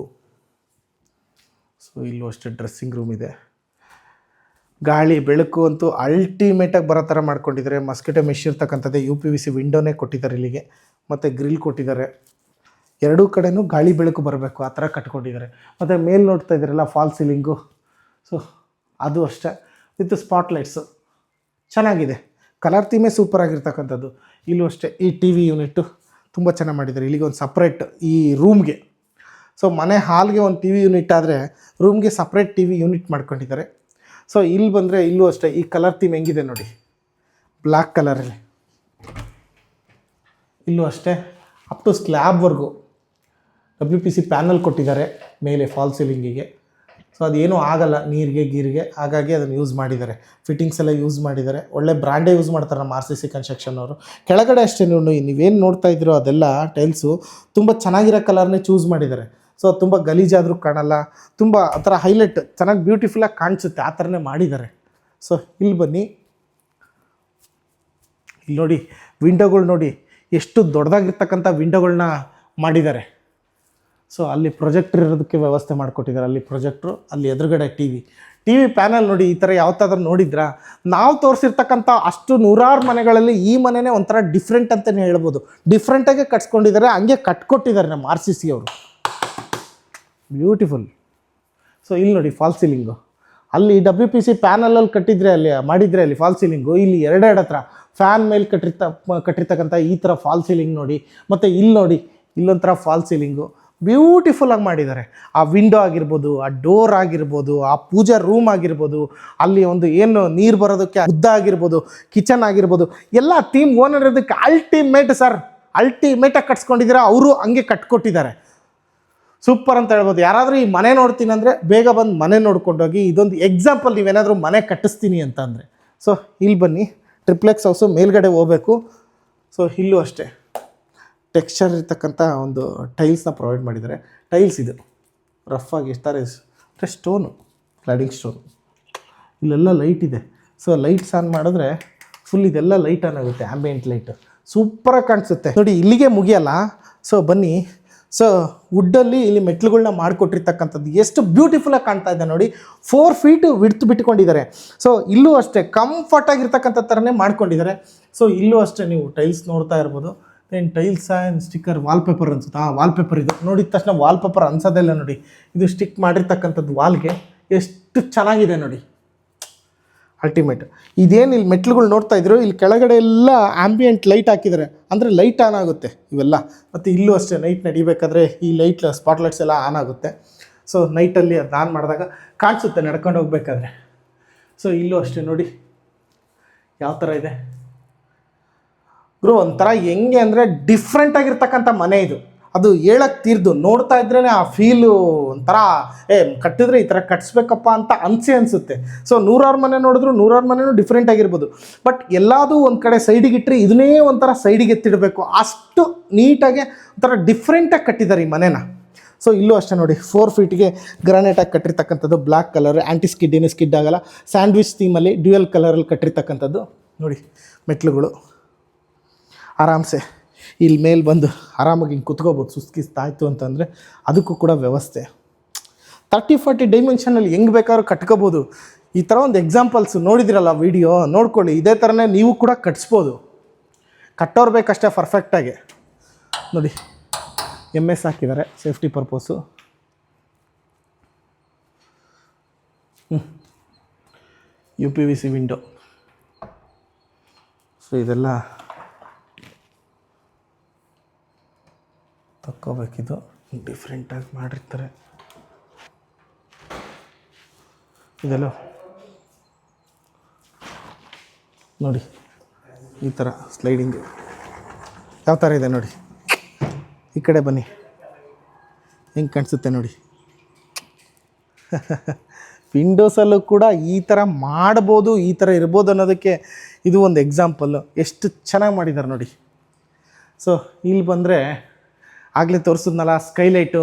ಸೊ ಇಲ್ಲೂ ಅಷ್ಟೇ ಡ್ರೆಸ್ಸಿಂಗ್ ರೂಮ್ ಇದೆ. ಗಾಳಿ ಬೆಳಕು ಅಂತೂ ಅಲ್ಟಿಮೇಟಾಗಿ ಬರೋ ಥರ ಮಾಡ್ಕೊಂಡಿದ್ದಾರೆ. ಮಸ್ಕಿಟೋ ಮೆಶ್ ಇರ್ತಕ್ಕಂಥದ್ದೇ, UPVC ವಿಂಡೋನೇ ಕೊಟ್ಟಿದ್ದಾರೆ ಇಲ್ಲಿಗೆ, ಮತ್ತು ಗ್ರಿಲ್ ಕೊಟ್ಟಿದ್ದಾರೆ. ಎರಡೂ ಕಡೆನೂ ಗಾಳಿ ಬೆಳಕು ಬರಬೇಕು ಆ ಥರ ಕಟ್ಕೊಂಡಿದ್ದಾರೆ. ಮತ್ತು ಮೇಲೆ ನೋಡ್ತಾ ಇದ್ದೀರಲ್ಲ ಫಾಲ್ ಸೀಲಿಂಗು, ಸೊ ಅದು ಅಷ್ಟೇ ವಿತ್ ಸ್ಪಾಟ್ಲೈಟ್ಸು ಚೆನ್ನಾಗಿದೆ. ಕಲರ್ ಥೀಮೇ ಸೂಪರಾಗಿರ್ತಕ್ಕಂಥದ್ದು. ಇಲ್ಲೂ ಅಷ್ಟೇ ಈ TV ಯೂನಿಟ್ಟು ತುಂಬ ಚೆನ್ನಾಗಿ ಮಾಡಿದ್ದಾರೆ. ಇಲ್ಲಿಗೆ ಒಂದು ಸಪ್ರೇಟ್ ಈ ರೂಮ್ಗೆ, ಸೊ ಮನೆ ಹಾಲ್ಗೆ ಒಂದು TV ಯೂನಿಟ್ ಆದರೆ ರೂಮ್ಗೆ ಸಪ್ರೇಟ್ TV ಯೂನಿಟ್ ಮಾಡ್ಕೊಂಡಿದ್ದಾರೆ. ಸೊ ಇಲ್ಲಿ ಬಂದರೆ ಇಲ್ಲೂ ಅಷ್ಟೇ ಈ ಕಲರ್ ಥೀಮ್ ಹೆಂಗಿದೆ ನೋಡಿ, ಬ್ಲ್ಯಾಕ್ ಕಲರಲ್ಲಿ. ಇಲ್ಲೂ ಅಷ್ಟೇ ಅಪ್ ಟು ಸ್ಲ್ಯಾಬ್ವರೆಗೂ WPC ಪ್ಯಾನಲ್ ಕೊಟ್ಟಿದ್ದಾರೆ ಮೇಲೆ ಫಾಲ್ ಸೀಲಿಂಗಿಗೆ. ಸೊ ಅದೇನೂ ಆಗಲ್ಲ ನೀರಿಗೆ ಗೀರಿಗೆ, ಹಾಗಾಗಿ ಅದನ್ನು ಯೂಸ್ ಮಾಡಿದ್ದಾರೆ. ಫಿಟ್ಟಿಂಗ್ಸ್ ಎಲ್ಲ ಯೂಸ್ ಮಾಡಿದ್ದಾರೆ. ಒಳ್ಳೆ ಬ್ರ್ಯಾಂಡೇ ಯೂಸ್ ಮಾಡ್ತಾರೆ ನಮ್ಮ RCC ಕನ್ಸ್ಟ್ರಕ್ಷನ್ ಅವರು. ಕೆಳಗಡೆ ಅಷ್ಟೇ ನೀವೇನು ನೋಡ್ತಾ ಇದ್ದೀರೋ ಅದೆಲ್ಲ ಟೈಲ್ಸು ತುಂಬ ಚೆನ್ನಾಗಿರೋ ಕಲರ್ನೇ ಚೂಸ್ ಮಾಡಿದ್ದಾರೆ. ಸೊ ತುಂಬ ಗಲೀಜಾದರೂ ಕಾಣಲ್ಲ, ತುಂಬ ಆ ಥರ ಹೈಲೈಟ್ ಚೆನ್ನಾಗಿ ಬ್ಯೂಟಿಫುಲ್ಲಾಗಿ ಕಾಣಿಸುತ್ತೆ, ಆ ಥರನೇ ಮಾಡಿದ್ದಾರೆ. ಸೊ ಇಲ್ಲಿ ಬನ್ನಿ, ಇಲ್ಲಿ ನೋಡಿ ವಿಂಡೋಗಳು ನೋಡಿ ಎಷ್ಟು ದೊಡ್ಡದಾಗಿರ್ತಕ್ಕಂಥ ವಿಂಡೋಗಳನ್ನ ಮಾಡಿದ್ದಾರೆ. ಸೊ ಅಲ್ಲಿ ಪ್ರೊಜೆಕ್ಟ್ರ್ ಇರೋದಕ್ಕೆ ವ್ಯವಸ್ಥೆ ಮಾಡಿಕೊಟ್ಟಿದ್ದಾರೆ. ಅಲ್ಲಿ ಪ್ರೊಜೆಕ್ಟ್ರು, ಅಲ್ಲಿ ಎದುರುಗಡೆ TV ಪ್ಯಾನಲ್ ನೋಡಿ. ಈ ಥರ ಯಾವತ್ತಾದ್ರೂ ನೋಡಿದ್ರಾ? ನಾವು ತೋರಿಸಿರ್ತಕ್ಕಂಥ ಅಷ್ಟು ನೂರಾರು ಮನೆಗಳಲ್ಲಿ ಈ ಮನೆಯೇ ಒಂಥರ ಡಿಫ್ರೆಂಟ್ ಅಂತಲೇ ಹೇಳ್ಬೋದು. ಡಿಫ್ರೆಂಟಾಗೆ ಕಟ್ಸ್ಕೊಂಡಿದ್ದಾರೆ, ಹಂಗೆ ಕಟ್ಕೊಟ್ಟಿದ್ದಾರೆ ನಮ್ಮ RCC ಅವರು. ಬ್ಯೂಟಿಫುಲ್. ಸೊ ಇಲ್ಲಿ ನೋಡಿ ಫಾಲ್ ಸೀಲಿಂಗು, ಅಲ್ಲಿ WPC ಪ್ಯಾನಲಲ್ಲಿ ಕಟ್ಟಿದ್ರೆ ಅಲ್ಲಿ ಮಾಡಿದರೆ ಅಲ್ಲಿ ಫಾಲ್ ಸೀಲಿಂಗು, ಇಲ್ಲಿ ಎರಡೆರಡು ಹತ್ರ ಫ್ಯಾನ್ ಮೇಲೆ ಕಟ್ಟಿರ್ತಕ್ಕಂಥ ಈ ಥರ ಫಾಲ್ ಸೀಲಿಂಗ್ ನೋಡಿ. ಮತ್ತು ಇಲ್ಲಿ ನೋಡಿ ಇಲ್ಲೊಂಥರ ಫಾಲ್ ಸೀಲಿಂಗು ಬ್ಯೂಟಿಫುಲ್ಲಾಗಿ ಮಾಡಿದ್ದಾರೆ. ಆ ವಿಂಡೋ ಆಗಿರ್ಬೋದು, ಆ ಡೋರ್ ಆಗಿರ್ಬೋದು, ಆ ಪೂಜಾ ರೂಮ್ ಆಗಿರ್ಬೋದು, ಅಲ್ಲಿ ಒಂದು ಏನು ನೀರು ಬರೋದಕ್ಕೆ ಉದ್ದ ಆಗಿರ್ಬೋದು, ಕಿಚನ್ ಆಗಿರ್ಬೋದು, ಎಲ್ಲ ಥೀಮ್ ಓನರ್ ಇರೋದಕ್ಕೆ ಅಲ್ಟಿಮೇಟ್ ಸರ್, ಅಲ್ಟಿಮೇಟಾಗಿ ಕಟ್ಸ್ಕೊಂಡಿದ್ದೀರಾ. ಅವರು ಹಂಗೆ ಕಟ್ಕೊಟ್ಟಿದ್ದಾರೆ. ಸೂಪರ್ ಅಂತ ಹೇಳ್ಬೋದು. ಯಾರಾದರೂ ಈ ಮನೆ ನೋಡ್ತೀನಿ ಅಂದರೆ ಬೇಗ ಬಂದು ಮನೆ ನೋಡ್ಕೊಂಡೋಗಿ. ಇದೊಂದು ಎಕ್ಸಾಂಪಲ್, ನೀವೇನಾದರೂ ಮನೆ ಕಟ್ಟಿಸ್ತೀನಿ ಅಂತ ಅಂದರೆ. ಸೊ ಇಲ್ಲಿ ಬನ್ನಿ, ಟ್ರಿಪ್ಲೆಕ್ಸ್ ಹೌಸು ಮೇಲ್ಗಡೆ ಹೋಗಬೇಕು. ಸೊ ಇಲ್ಲೂ ಅಷ್ಟೇ ಟೆಕ್ಸ್ಚರ್ ಇರ್ತಕ್ಕಂಥ ಒಂದು ಟೈಲ್ಸ್ನ ಪ್ರೊವೈಡ್ ಮಾಡಿದ್ದಾರೆ. ಟೈಲ್ಸ್ ಇದು ರಫ್ ಆಗಿ ಇರ್ತಾರೆ, ಸ್ಟೋನು, ಕ್ಲಾಡಿಂಗ್ ಸ್ಟೋನು. ಇಲ್ಲೆಲ್ಲ ಲೈಟ್ ಇದೆ. ಸೊ ಲೈಟ್ಸ್ ಆನ್ ಮಾಡಿದ್ರೆ ಫುಲ್ ಇದೆಲ್ಲ ಲೈಟ್ ಆನ್ ಆಗುತ್ತೆ, ಆಂಬಿಯೆಂಟ್ ಲೈಟ್ ಸೂಪರಾಗಿ ಕಾಣಿಸುತ್ತೆ ನೋಡಿ. ಇಲ್ಲಿಗೆ ಮುಗಿಯಲ್ಲ. ಸೊ ಬನ್ನಿ, ಸೊ ವುಡ್ಡಲ್ಲಿ ಇಲ್ಲಿ ಮೆಟ್ಲುಗಳನ್ನ ಮಾಡಿಕೊಟ್ಟಿರ್ತಕ್ಕಂಥದ್ದು ಎಷ್ಟು ಬ್ಯೂಟಿಫುಲ್ಲಾಗಿ ಕಾಣ್ತಾ ಇದೆ ನೋಡಿ. 4 ಫೀಟ್ ವಿಡ್ತ್ ಬಿಟ್ಕೊಂಡಿದ್ದಾರೆ. ಸೊ ಇಲ್ಲೂ ಅಷ್ಟೇ ಕಂಫರ್ಟಾಗಿರ್ತಕ್ಕಂಥ ಥರನೇ ಮಾಡ್ಕೊಂಡಿದ್ದಾರೆ. ಸೊ ಇಲ್ಲೂ ಅಷ್ಟೇ ನೀವು ಟೈಲ್ಸ್ ನೋಡ್ತಾ ಇರ್ಬೋದು. ಏನು ಟೈಲ್ಸ್ ಆ್ಯಂಡ್ ಸ್ಟಿಕ್ಕರ್ ವಾಲ್ಪೇಪರ್ ಅನ್ಸುತ್ತೆ. ವಾಲ್ಪೇಪರ್ ಇದು ನೋಡಿದ ತಕ್ಷಣ ವಾಲ್ಪೇಪರ್ ಅನ್ಸೋದಿಲ್ಲ ನೋಡಿ. ಇದು ಸ್ಟಿಕ್ ಮಾಡಿರ್ತಕ್ಕಂಥದ್ದು ವಾಲ್ಗೆ ಎಷ್ಟು ಚೆನ್ನಾಗಿದೆ ನೋಡಿ, ಅಲ್ಟಿಮೇಟ್. ಇದೇನು ಇಲ್ಲಿ ಮೆಟ್ಲುಗಳು ನೋಡ್ತಾ ಇದ್ರು, ಇಲ್ಲಿ ಕೆಳಗಡೆ ಎಲ್ಲ ಆಂಬಿಯೆಂಟ್ ಲೈಟ್ ಹಾಕಿದ್ದಾರೆ, ಅಂದರೆ ಲೈಟ್ ಆನ್ ಆಗುತ್ತೆ ಇವೆಲ್ಲ. ಮತ್ತು ಇಲ್ಲೂ ಅಷ್ಟೇ ನೈಟ್ ನಡಿಬೇಕಾದ್ರೆ ಈ ಲೈಟ್ ಸ್ಪಾಟ್ಲೈಟ್ಸ್ ಎಲ್ಲ ಆನ್ ಆಗುತ್ತೆ. ಸೊ ನೈಟಲ್ಲಿ ಅದು ಆನ್ ಮಾಡಿದಾಗ ಕಾಣಿಸುತ್ತೆ ನಡ್ಕೊಂಡು ಹೋಗ್ಬೇಕಾದ್ರೆ. ಸೊ ಇಲ್ಲೂ ಅಷ್ಟೇ ನೋಡಿ ಯಾವ ಥರ ಇದೆ ಒಂಥರ ಹೆಂಗೆ ಅಂದರೆ ಡಿಫ್ರೆಂಟಾಗಿರ್ತಕ್ಕಂಥ ಮನೆ ಇದು. ಅದು ಹೇಳಕ್ಕೆ ತೀರ್ದು, ನೋಡ್ತಾ ಇದ್ರೇ ಆ ಫೀಲು ಒಂಥರ ಕಟ್ಟಿದ್ರೆ ಈ ಥರ ಕಟ್ಸ್ಬೇಕಪ್ಪ ಅಂತ ಅನಿಸುತ್ತೆ. ಸೊ ನೂರಾರು ಮನೆ ನೋಡಿದ್ರು ನೂರಾರು ಮನೆಯೂ ಡಿಫ್ರೆಂಟ್ ಆಗಿರ್ಬೋದು, ಬಟ್ ಎಲ್ಲದೂ ಒಂದು ಕಡೆ ಸೈಡಿಗೆ ಇಟ್ಟರೆ ಇದನ್ನೇ ಒಂಥರ ಸೈಡಿಗೆ ಎತ್ತಿಡಬೇಕು, ಅಷ್ಟು ನೀಟಾಗಿ ಒಂಥರ ಡಿಫ್ರೆಂಟಾಗಿ ಕಟ್ಟಿದ್ದಾರೆ ಈ ಮನೆನ. ಸೊ ಇಲ್ಲೂ ಅಷ್ಟೇ ನೋಡಿ 4 ಫೀಟ್ಗೆ ಗ್ರಾನೈಟಾಗಿ ಕಟ್ಟಿರ್ತಕ್ಕಂಥದ್ದು, ಬ್ಲ್ಯಾಕ್ ಕಲರ್, ಆ್ಯಂಟಿ ಸ್ಕಿಡ್ ಏನು ಸ್ಕಿಡ್ ಆಗಲ್ಲ, ಸ್ಯಾಂಡ್ವಿಚ್ ಥೀಮಲ್ಲಿ ಡ್ಯುಯಲ್ ಕಲರಲ್ಲಿ ಕಟ್ಟಿರ್ತಕ್ಕಂಥದ್ದು ನೋಡಿ. ಮೆಟ್ಲುಗಳು ಆರಾಮ್ಸೆ ಇಲ್ಲಿ ಮೇಲೆ ಬಂದು ಆರಾಮಾಗಿ ಹಿಂಗೆ ಕುತ್ಕೋಬೋದು. ಸುಸ್ಕಿಸ್ತಾಯಿತು ಅಂತಂದರೆ ಅದಕ್ಕೂ ಕೂಡ ವ್ಯವಸ್ಥೆ 30-40 ಡೈಮೆನ್ಷನಲ್ಲಿ ಹೆಂಗೆ ಬೇಕಾದ್ರೂ ಕಟ್ಕೋಬೋದು. ಈ ಥರ ಒಂದು ಎಕ್ಸಾಂಪಲ್ಸ್ ನೋಡಿದಿರಲ್ಲ ವಿಡಿಯೋ, ನೋಡ್ಕೊಳ್ಳಿ. ಇದೇ ಥರನೇ ನೀವು ಕೂಡ ಕಟ್ಸ್ಬೋದು. ಕಟ್ಟೋರು ಬೇಕಷ್ಟೇ ಪರ್ಫೆಕ್ಟಾಗಿ ನೋಡಿ. MS ಹಾಕಿದ್ದಾರೆ safety purpose. UPVC window. So ಇದೆಲ್ಲ ತಕ್ಕೋಬೇಕಿದು, ಡಿಫ್ರೆಂಟಾಗಿ ಮಾಡಿರ್ತಾರೆ ಇದೆಲ್ಲ ನೋಡಿ. ಈ ಥರ ಸ್ಲೈಡಿಂಗು ಯಾವ ಥರ ಇದೆ ನೋಡಿ. ಈ ಕಡೆ ಬನ್ನಿ, ಹೆಂಗೆ ಕಾಣಿಸುತ್ತೆ ನೋಡಿ. ವಿಂಡೋಸಲ್ಲೂ ಕೂಡ ಈ ಥರ ಮಾಡ್ಬೋದು, ಈ ಥರ ಇರ್ಬೋದು ಅನ್ನೋದಕ್ಕೆ ಇದು ಒಂದು ಎಕ್ಸಾಂಪಲ್ಲು. ಎಷ್ಟು ಚೆನ್ನಾಗಿ ಮಾಡಿದ್ದಾರೆ ನೋಡಿ. ಸೊ ಇಲ್ಲಿ ಬಂದರೆ ಆಗಲೇ ತೋರಿಸಿದ್ನಲ್ಲ ಸ್ಕೈಲೈಟು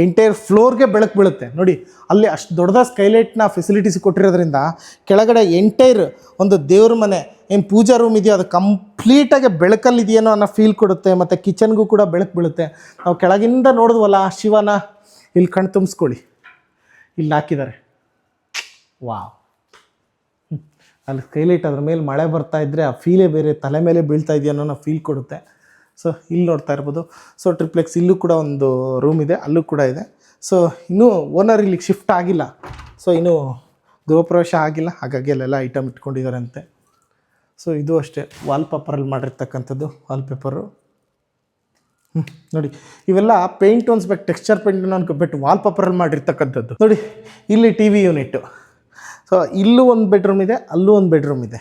ಎಂಟೈರ್ ಫ್ಲೋರ್ಗೆ ಬೆಳಕು ಬೀಳುತ್ತೆ ನೋಡಿ. ಅಲ್ಲಿ ಅಷ್ಟು ದೊಡ್ಡದಾದ ಸ್ಕೈಲೈಟ್ನ ಫೆಸಿಲಿಟೀಸ್ ಕೊಟ್ಟಿರೋದ್ರಿಂದ ಕೆಳಗಡೆ ಎಂಟೈರ್ ಒಂದು ದೇವ್ರ ಮನೆ ಏನು ಪೂಜಾ ರೂಮ್ ಇದೆಯೋ ಅದು ಕಂಪ್ಲೀಟಾಗಿ ಬೆಳಕಲ್ಲಿದೆಯೇನೋ ಅನ್ನೋ ಫೀಲ್ ಕೊಡುತ್ತೆ. ಮತ್ತು ಕಿಚನ್ಗೂ ಕೂಡ ಬೆಳಕು ಬೀಳುತ್ತೆ. ನಾವು ಕೆಳಗಿಂದ ನೋಡಿದ್ವಲ್ಲ ಶಿವನ, ಇಲ್ಲಿ ಕಣ್ಣು ತುಂಬಿಸ್ಕೊಳ್ಳಿ, ಇಲ್ಲಿ ಹಾಕಿದ್ದಾರೆ. ವಾವ್, ಅಲ್ಲಿ ಸ್ಕೈಲೈಟ್ ಅದ್ರ ಮೇಲೆ ಮಳೆ ಬರ್ತಾ ಇದ್ದರೆ ಆ ಫೀಲೇ ಬೇರೆ, ತಲೆ ಮೇಲೆ ಬೀಳ್ತಾ ಇದೆಯೋ ಅನ್ನೋ ಫೀಲ್ ಕೊಡುತ್ತೆ. ಸೊ ಇಲ್ಲಿ ನೋಡ್ತಾ ಇರ್ಬೋದು. ಸೊ ಟ್ರಿಪ್ಲೆಕ್ಸ್ ಇಲ್ಲೂ ಕೂಡ ಒಂದು ರೂಮ್ ಇದೆ, ಅಲ್ಲೂ ಕೂಡ ಇದೆ. ಸೊ ಇನ್ನೂ ಓನರ್ ಇಲ್ಲಿಗೆ ಶಿಫ್ಟ್ ಆಗಿಲ್ಲ. ಸೊ ಇನ್ನೂ ಗೃಹಪ್ರವೇಶ ಆಗಿಲ್ಲ, ಹಾಗಾಗಿ ಅಲ್ಲೆಲ್ಲ ಐಟಮ್ ಇಟ್ಕೊಂಡಿದ್ದಾರೆ ಅಂತೆ. ಸೊ ಇದು ಅಷ್ಟೇ ವಾಲ್ಪೇಪರಲ್ಲಿ ಮಾಡಿರ್ತಕ್ಕಂಥದ್ದು ವಾಲ್ಪೇಪರು. ನೋಡಿ ಇವೆಲ್ಲ ಪೇಂಟ್ ಅನ್ಸ್ಬೇಕು, ಟೆಕ್ಸ್ಚರ್ ಪೇಂಟ್ ಅನ್ಕೋಬೇಕು, ವಾಲ್ಪೇಪರಲ್ಲಿ ಮಾಡಿರ್ತಕ್ಕಂಥದ್ದು. ನೋಡಿ ಇಲ್ಲಿ ಟಿ ವಿ ಯೂನಿಟ್ಟು. ಸೊ ಇಲ್ಲೂ ಒಂದು ಬೆಡ್ರೂಮ್ ಇದೆ, ಅಲ್ಲೂ ಒಂದು ಬೆಡ್ರೂಮ್ ಇದೆ.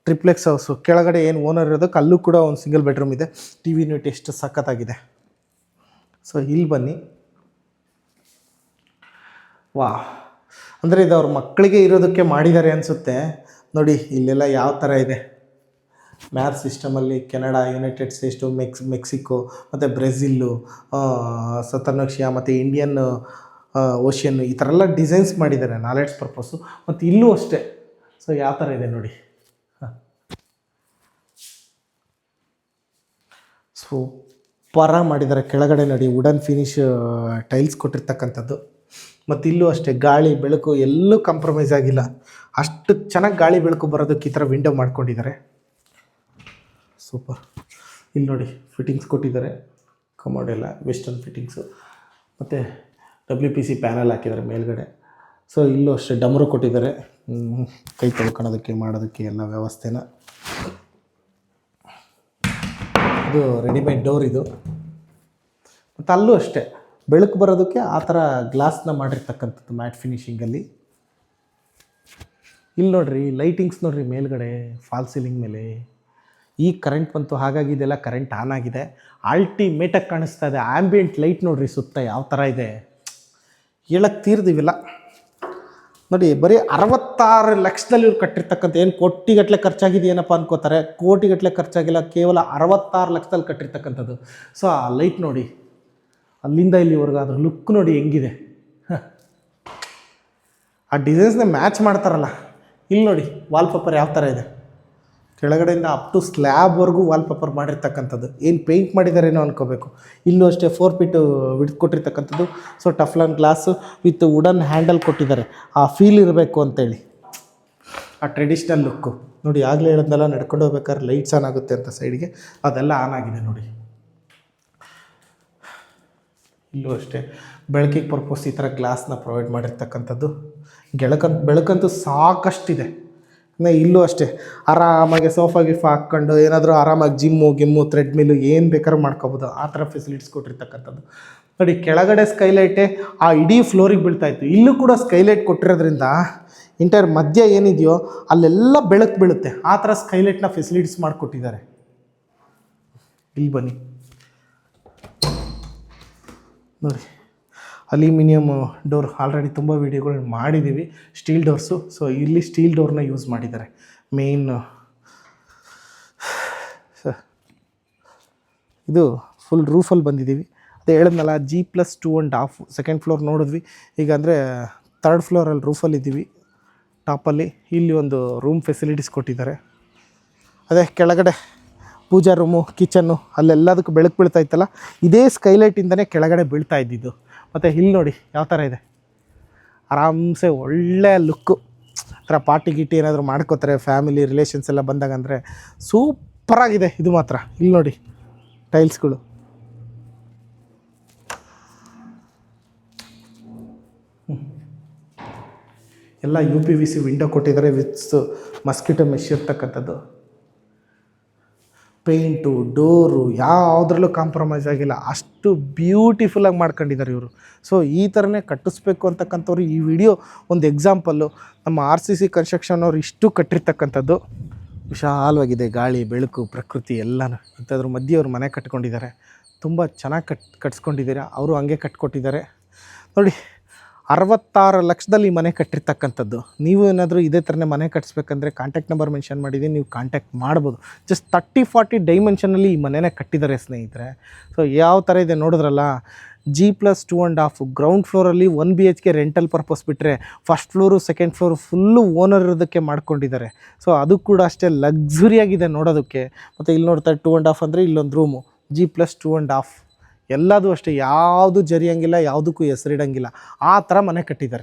ಟ್ರಿಪ್ಲೆಕ್ಸ್ ಹೌಸು ಕೆಳಗಡೆ ಏನು ಓನರ್ ಇರೋದಕ್ಕೆ ಅಲ್ಲೂ ಕೂಡ ಒಂದು ಸಿಂಗಲ್ ಬೆಡ್ರೂಮ್ ಇದೆ. ಟಿ ವಿ ಯೂನಿಟ್ ಎಷ್ಟು ಸಖತ್ತಾಗಿದೆ. ಸೊ ಇಲ್ಲಿ ಬನ್ನಿ. ವಾ, ಅಂದರೆ ಇದು ಅವ್ರ ಮಕ್ಕಳಿಗೆ ಇರೋದಕ್ಕೆ ಮಾಡಿದ್ದಾರೆ ಅನಿಸುತ್ತೆ. ನೋಡಿ ಇಲ್ಲೆಲ್ಲ ಯಾವ ಥರ ಇದೆ. ಮ್ಯಾಪ್ ಸಿಸ್ಟಮಲ್ಲಿ ಕೆನಡಾ, ಯುನೈಟೆಡ್ ಸ್ಟೇಟ್ಸು, ಮೆಕ್ಸಿಕೋ ಮತ್ತು ಬ್ರೆಜಿಲ್ಲು, ಸೌತರ್ನ್ ಏಷ್ಯಾ ಮತ್ತು ಇಂಡಿಯನ್ ಓಷಿಯನ್ನು ಈ ಥರ ಎಲ್ಲ ಡಿಸೈನ್ಸ್ ಮಾಡಿದ್ದಾರೆ ನಾಲೆಡ್ಜ್ ಪರ್ಪಸ್ಸು. ಮತ್ತು ಇಲ್ಲೂ ಅಷ್ಟೇ. ಸೊ ಯಾವ ಥರ ಇದೆ ನೋಡಿ. ಸೂಪರಾಗಿ ಮಾಡಿದ್ದಾರೆ. ಕೆಳಗಡೆ ನೋಡಿ ವುಡನ್ ಫಿನಿಶ್ ಟೈಲ್ಸ್ ಕೊಟ್ಟಿರ್ತಕ್ಕಂಥದ್ದು. ಮತ್ತು ಇಲ್ಲೂ ಅಷ್ಟೇ ಗಾಳಿ ಬೆಳಕು ಎಲ್ಲೂ ಕಾಂಪ್ರಮೈಸ್ ಆಗಿಲ್ಲ. ಅಷ್ಟು ಚೆನ್ನಾಗಿ ಗಾಳಿ ಬೆಳಕು ಬರೋದಕ್ಕೆ ಈ ಥರ ವಿಂಡೋ ಮಾಡ್ಕೊಂಡಿದ್ದಾರೆ. ಸೂಪರ್. ಇಲ್ಲಿ ನೋಡಿ ಫಿಟ್ಟಿಂಗ್ಸ್ ಕೊಟ್ಟಿದ್ದಾರೆ. ಕಮೋಡ್ ಎಲ್ಲ ವೆಸ್ಟರ್ನ್ ಫಿಟ್ಟಿಂಗ್ಸು ಮತ್ತು WPC ಪ್ಯಾನಲ್ ಹಾಕಿದ್ದಾರೆ ಮೇಲ್ಗಡೆ. ಸೊ ಇಲ್ಲೂ ಅಷ್ಟೇ ಡಮರು ಕೊಟ್ಟಿದ್ದಾರೆ, ಕೈ ತೊಳ್ಕೊಳೋದಕ್ಕೆ ಮಾಡೋದಕ್ಕೆ ಎಲ್ಲ ವ್ಯವಸ್ಥೆನ. ಇದು ರೆಡಿಮೇಡ್ ಡೋರ್ ಇದು. ಮತ್ತು ಅಲ್ಲೂ ಅಷ್ಟೇ ಬೆಳಕು ಬರೋದಕ್ಕೆ ಆ ಥರ ಗ್ಲಾಸ್ನ ಮಾಡಿರ್ತಕ್ಕಂಥದ್ದು ಮ್ಯಾಟ್ ಫಿನಿಷಿಂಗಲ್ಲಿ. ಇಲ್ಲಿ ನೋಡಿರಿ ಲೈಟಿಂಗ್ಸ್ ನೋಡಿರಿ ಮೇಲ್ಗಡೆ ಫಾಲ್ ಸೀಲಿಂಗ್ ಮೇಲೆ. ಈಗ ಕರೆಂಟ್ ಬಂತು, ಹಾಗಾಗಿ ಇದೆಲ್ಲ ಕರೆಂಟ್ ಆನ್ ಆಗಿದೆ. ಅಲ್ಟಿಮೇಟಾಗಿ ಕಾಣಿಸ್ತಾ ಇದೆ. ಆ್ಯಂಬಿಯೆಂಟ್ ಲೈಟ್ ನೋಡಿರಿ ಸುತ್ತ ಯಾವ ಥರ ಇದೆ, ಹೇಳಕ್ಕೆ ತೀರ್ದಿವಿಲ್ಲ. ನೋಡಿ ಬರೀ 66 ಲಕ್ಷದಲ್ಲಿ ಇವ್ರು ಕಟ್ಟಿರ್ತಕ್ಕಂಥ, ಏನು ಕೋಟಿಗಟ್ಟಲೆ ಖರ್ಚಾಗಿದೆಯೇನಪ್ಪ ಅನ್ಕೋತಾರೆ. ಕೋಟಿಗಟ್ಟಲೆ ಖರ್ಚಾಗಿಲ್ಲ, ಕೇವಲ 66 ಲಕ್ಷದಲ್ಲಿ ಕಟ್ಟಿರ್ತಕ್ಕಂಥದ್ದು. ಸೊ ಆ ಲೈಟ್ ನೋಡಿ ಅಲ್ಲಿಂದ ಇಲ್ಲಿವರೆಗೂ, ಅದ್ರ ಲುಕ್ ನೋಡಿ ಹೆಂಗಿದೆ. ಆ ಡಿಸೈನ್ಸ್ನ ಮ್ಯಾಚ್ ಮಾಡ್ತಾರಲ್ಲ. ಇಲ್ಲಿ ನೋಡಿ ವಾಲ್ಪೇಪರ್ ಯಾವ ಥರ ಇದೆ. ಕೆಳಗಡೆಯಿಂದ ಅಪ್ ಟು ಸ್ಲ್ಯಾಬ್ವರೆಗೂ ವಾಲ್ಪೇಪರ್ ಮಾಡಿರ್ತಕ್ಕಂಥದ್ದು. ಏನು ಪೇಂಟ್ ಮಾಡಿದಾರೇನೋ ಅನ್ಕೋಬೇಕು. ಇಲ್ಲೂ ಅಷ್ಟೇ 4 ಫೀಟು ವಿಡ್ತ್ ಕೊಟ್ಟಿರ್ತಕ್ಕಂಥದ್ದು. ಸೊ ಟಫ್ಲಾನ್ ಗ್ಲಾಸು ವಿತ್ ವುಡನ್ ಹ್ಯಾಂಡಲ್ ಕೊಟ್ಟಿದ್ದಾರೆ, ಆ ಫೀಲ್ ಇರಬೇಕು ಅಂತೇಳಿ, ಆ ಟ್ರೆಡಿಷ್ನಲ್ ಲುಕ್ಕು. ನೋಡಿ ಆಗಲೇ ಹೇಳೋದ್ನೆಲ್ಲ ನಡ್ಕೊಂಡು ಹೋಗ್ಬೇಕಾದ್ರೆ ಲೈಟ್ಸ್ ಆನ್ ಆಗುತ್ತೆ ಅಂತ ಸೈಡ್ಗೆ, ಅದೆಲ್ಲ ಆನ್ ಆಗಿದೆ ನೋಡಿ. ಇಲ್ಲೂ ಅಷ್ಟೇ ಬೆಳಕಿಗೆ ಪರ್ಪಸ್ ಈ ಥರ ಗ್ಲಾಸ್ನ ಪ್ರೊವೈಡ್ ಮಾಡಿರ್ತಕ್ಕಂಥದ್ದು. ಬೆಳಕಂತೂ ಸಾಕಷ್ಟಿದೆ. ಇಲ್ಲೂ ಅಷ್ಟೇ ಆರಾಮಾಗಿ ಸೋಫಾ ಗಿಫಾ ಹಾಕ್ಕೊಂಡು ಏನಾದರೂ ಆರಾಮಾಗಿ ಜಿಮ್ಮು ಥ್ರೆಡ್ಮಿಲ್ಲು ಏನು ಬೇಕಾದ್ರೂ ಮಾಡ್ಕೋಬೋದು, ಆ ಥರ ಫೆಸಿಲಿಟೀಸ್ ಕೊಟ್ಟಿರ್ತಕ್ಕಂಥದ್ದು. ನೋಡಿ ಕೆಳಗಡೆ ಸ್ಕೈಲೈಟೇ ಆ ಇಡೀ ಫ್ಲೋರಿಗೆ ಬೀಳ್ತಾಯಿತ್ತು. ಇಲ್ಲೂ ಕೂಡ ಸ್ಕೈಲೈಟ್ ಕೊಟ್ಟಿರೋದ್ರಿಂದ ಇಂಟೈರ್ ಮಧ್ಯ ಏನಿದೆಯೋ ಅಲ್ಲೆಲ್ಲ ಬೆಳಕು ಬೀಳುತ್ತೆ. ಆ ಥರ ಸ್ಕೈಲೈಟ್ನ ಫೆಸಿಲಿಟೀಸ್ ಮಾಡಿಕೊಟ್ಟಿದ್ದಾರೆ. ಇಲ್ಲಿ ಬನ್ನಿ ನೋಡಿ ಅಲ್ಯೂಮಿನಿಯಮ್ ಡೋರ್. ಆಲ್ರೆಡಿ ತುಂಬ ವೀಡಿಯೋಗಳು ಮಾಡಿದ್ದೀವಿ ಸ್ಟೀಲ್ ಡೋರ್ಸು. ಸೊ ಇಲ್ಲಿ ಸ್ಟೀಲ್ ಡೋರ್ನ ಯೂಸ್ ಮಾಡಿದ್ದಾರೆ ಮೇನ್. ಇದು ಫುಲ್ ರೂಫಲ್ಲಿ ಬಂದಿದ್ದೀವಿ. ಅದೇ ಹೇಳಿದ್ನಲ್ಲ G+2.5 ಸೆಕೆಂಡ್ ಫ್ಲೋರ್ ನೋಡಿದ್ವಿ. ಈಗ ಅಂದರೆ 3rd ಫ್ಲೋರಲ್ಲಿ ರೂಫಲ್ಲಿದ್ದೀವಿ ಟಾಪಲ್ಲಿ. ಇಲ್ಲಿ ಒಂದು ರೂಮ್ ಫೆಸಿಲಿಟೀಸ್ ಕೊಟ್ಟಿದ್ದಾರೆ. ಅದೇ ಕೆಳಗಡೆ ಪೂಜಾ ರೂಮು, ಕಿಚನ್ನು, ಅಲ್ಲೆಲ್ಲದಕ್ಕೂ ಬೆಳಕು ಬೀಳ್ತಾ ಇತ್ತಲ್ಲ, ಇದೇ ಸ್ಕೈಲೈಟಿಂದನೇ ಕೆಳಗಡೆ ಬೀಳ್ತಾ ಇದ್ದಿದ್ದು. ಮತ್ತು ಇಲ್ಲಿ ನೋಡಿ ಯಾವ ಥರ ಇದೆ, ಆರಾಮ್ಸೆ ಒಳ್ಳೆ ಲುಕ್ಕು. ಆ ಥರ ಪಾರ್ಟಿ ಗೀಟಿ ಏನಾದರೂ ಮಾಡ್ಕೋತಾರೆ ಫ್ಯಾಮಿಲಿ ರಿಲೇಷನ್ಸ್ ಎಲ್ಲ ಬಂದಾಗ, ಅಂದರೆ ಸೂಪರಾಗಿದೆ ಇದು ಮಾತ್ರ. ಇಲ್ಲಿ ನೋಡಿ ಟೈಲ್ಸ್ಗಳು ಎಲ್ಲ UPVC ವಿಂಡೋ ಕೊಟ್ಟಿದ್ದಾರೆ ವಿತ್ ಮಸ್ಕಿಟೋ ಮೆಶ್ ಇರ್ತಕ್ಕಂಥದ್ದು. ಪೇಂಟು ಡೋರು ಯಾವುದ್ರಲ್ಲೂ ಕಾಂಪ್ರಮೈಸ್ ಆಗಿಲ್ಲ, ಅಷ್ಟು ಬ್ಯೂಟಿಫುಲ್ಲಾಗಿ ಮಾಡ್ಕೊಂಡಿದ್ದಾರೆ ಇವರು. ಸೊ ಈ ಥರನೇ ಕಟ್ಟಿಸ್ಬೇಕು ಅಂತಕ್ಕಂಥವ್ರು ಈ ವಿಡಿಯೋ ಒಂದು ಎಕ್ಸಾಂಪಲ್ಲು. ನಮ್ಮ RCC ಕನ್ಸ್ಟ್ರಕ್ಷನ್ ಅವ್ರು ಇಷ್ಟು ಕಟ್ಟಿರ್ತಕ್ಕಂಥದ್ದು ವಿಶಾಲವಾಗಿದೆ. ಗಾಳಿ ಬೆಳಕು ಪ್ರಕೃತಿ ಎಲ್ಲನೂ ಇಂಥದ್ರ ಮಧ್ಯೆ ಅವ್ರು ಮನೆ ಕಟ್ಕೊಂಡಿದ್ದಾರೆ. ತುಂಬ ಚೆನ್ನಾಗಿ ಕಟ್ಸ್ಕೊಂಡಿದ್ದೀರಾ. ಅವರು ಹಂಗೆ ಕಟ್ಕೊಟ್ಟಿದ್ದಾರೆ ನೋಡಿ. 66 ಲಕ್ಷದಲ್ಲಿ ಈ ಮನೆ ಕಟ್ಟಿರ್ತಕ್ಕಂಥದ್ದು. ನೀವು ಏನಾದರೂ ಇದೇ ಥರನೇ ಮನೆ ಕಟ್ಟಿಸ್ಬೇಕಂದ್ರೆ ಕಾಂಟ್ಯಾಕ್ಟ್ ನಂಬರ್ ಮೆನ್ಷನ್ ಮಾಡಿದ್ದೀನಿ, ನೀವು ಕಾಂಟ್ಯಾಕ್ಟ್ ಮಾಡ್ಬೋದು. ಜಸ್ಟ್ 30-40 ಡೈಮೆನ್ಷನಲ್ಲಿ ಈ ಮನೆನೇ ಕಟ್ಟಿದ್ದಾರೆ ಸ್ನೇಹಿತರೆ. ಸೊ ಯಾವ ಥರ ಇದೆ ನೋಡಿದ್ರಲ್ಲ, G+2.5 ಗ್ರೌಂಡ್ ಫ್ಲೋರಲ್ಲಿ 1 BHK ರೆಂಟಲ್ ಪರ್ಪಸ್ ಬಿಟ್ಟರೆ first floor second floor full owner ಇರೋದಕ್ಕೆ ಮಾಡ್ಕೊಂಡಿದ್ದಾರೆ. ಸೊ ಅದು ಕೂಡ ಅಷ್ಟೇ ಲಕ್ಸುರಿಯಾಗಿದೆ ನೋಡೋದಕ್ಕೆ. ಮತ್ತು ಇಲ್ಲಿ ನೋಡ್ತಾರೆ 2.5 ಅಂದರೆ ಇಲ್ಲೊಂದು ರೂಮು, G+2.5 ಎಲ್ಲದೂ ಅಷ್ಟೇ, ಯಾವುದು ಜರಿಯಂಗಿಲ್ಲ, ಯಾವುದಕ್ಕೂ ಹೆಸರಿಡಂಗಿಲ್ಲ, ಆ ಥರ ಮನೆ ಕಟ್ಟಿದ್ದಾರೆ.